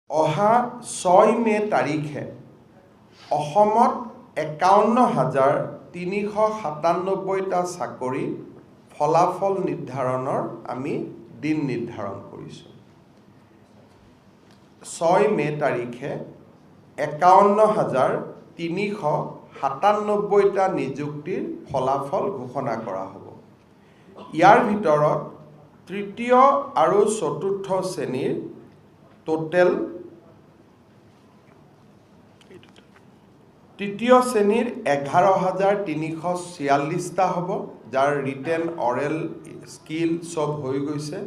অহা 6 মে তাৰিখে অসমত ৫১,৩৯৭টা চাকৰি ফলাফল নিৰ্ধাৰণৰ আমি দিন নিৰ্ধাৰণ কৰিছোঁ। 6 মে তাৰিখে ৫১,৩৯৭টা নিযুক্তিৰ ফলাফল ঘোষণা কৰা হ'ব। ইয়াৰ ভিতৰত তৃতীয় আৰু চতুৰ্থ শ্ৰেণীৰ টোটেল তৃতীয় শ্ৰেণীৰ 11,৩৪৬টা হ'ব, যাৰ ৰিটেন অৰেল স্কিল সব হৈ গৈছে,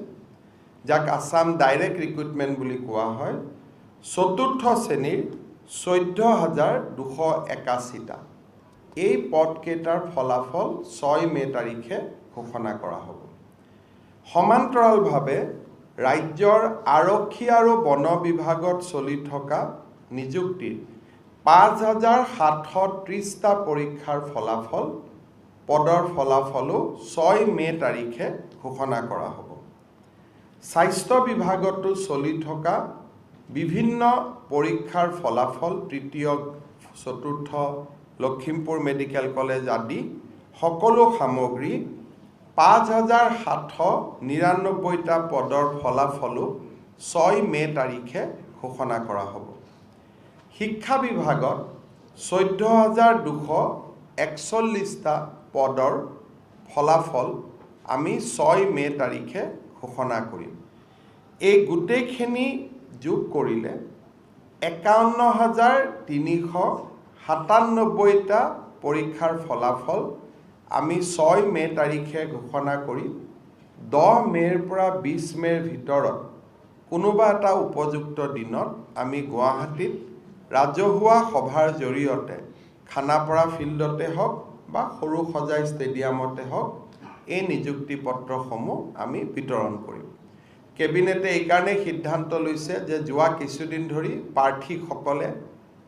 যাক আসাম ডাইৰেক্ট ৰিক্ৰুটমেণ্ট বুলি কোৱা হয়। চতুৰ্থ শ্ৰেণীৰ 14,281টা। এই পদকেইটাৰ ফলাফল 6 মে তাৰিখে ঘোষণা কৰা হ'ব। সমান্তৰালভাৱে ৰাজ্যৰ আৰক্ষী আৰু বন বিভাগত চলি থকা নিযুক্তিৰ 5,730টা পৰীক্ষাৰ ফলাফল পদৰ ফলাফলো 6 মে তাৰিখে ঘোষণা কৰা হ'ব। স্বাস্থ্য বিভাগতো চলি থকা বিভিন্ন পৰীক্ষাৰ ফলাফল তৃতীয় চতুৰ্থ লখিমপুৰ মেডিকেল কলেজ আদি সকলো সামগ্ৰী 5,799টা পদৰ ফলাফলো 6 মে তাৰিখে ঘোষণা কৰা হ'ব। শিক্ষা বিভাগত 14,241টা পদৰ ফলাফল আমি 6 মে তাৰিখে ঘোষণা কৰিম। এই গোটেইখিনি যোগ কৰিলে 51,397টা পৰীক্ষাৰ ফলাফল আমি 6 মে তাৰিখে ঘোষণা কৰি 10 মেৰ পৰা 20 মেৰ ভিতৰত কোনোবা এটা উপযুক্ত দিনত আমি গুৱাহাটীত ৰাজহুৱা সভাৰ জৰিয়তে খানাপাৰা ফিল্ডতে হওক বা সৰু সজাই ষ্টেডিয়ামতে হওক এই নিযুক্তি পত্ৰসমূহ আমি বিতৰণ কৰিম। কেবিনেটে এইকাৰণে সিদ্ধান্ত লৈছে যে যোৱা কিছুদিন ধৰি প্ৰাৰ্থীসকলে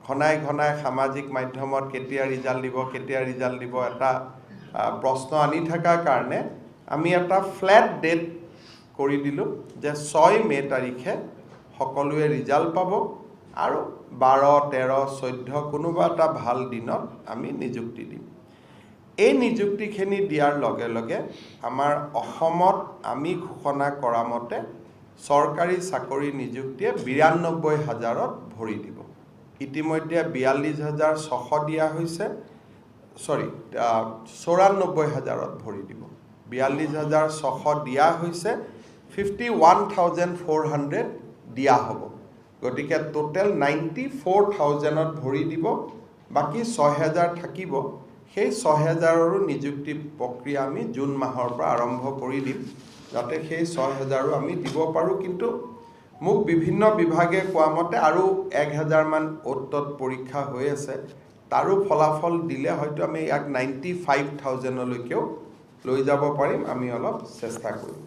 ঘনাই ঘনাই সামাজিক মাধ্যমত কেতিয়া ৰিজাল্ট দিব এটা প্ৰশ্ন আনি থকাৰ কাৰণে আমি এটা ফ্লেট ডেট কৰি দিলোঁ যে 6 মে তাৰিখে সকলোৱে ৰিজাল্ট পাব আৰু 12, 13, 14 কোনোবা এটা ভাল দিনত আমি নিযুক্তি দিম। এই নিযুক্তিখিনি দিয়াৰ লগে লগে আমাৰ অসমত আমি ঘোষণা কৰা মতে চৰকাৰী চাকৰি নিযুক্তিয়ে 92,000ত ভৰি দিব। ইতিমধ্যে 42,600 দিয়া হৈছে, 94,000ত ভৰি দিব। 42,600 দিয়া হৈছে, 51,400 দিয়া হ'ব। গতিকে টোটেল 94,000ত ভৰি দিব, বাকী 6,000 থাকিব। সেই 6,000ৰো নিযুক্তি প্ৰক্ৰিয়া আমি জুন মাহৰ পৰা আৰম্ভ কৰি দিম, যাতে সেই 6,000ৰো আমি দিব পাৰোঁ। কিন্তু মোক বিভিন্ন বিভাগে কোৱা মতে আৰু 1,000মান অ'ত পৰীক্ষা হৈ আছে, তাৰো ফলাফল দিলে হয়তো আমি ইয়াক 95,000লৈকেও লৈ যাব পাৰিম। আমি অলপ চেষ্টা কৰিম।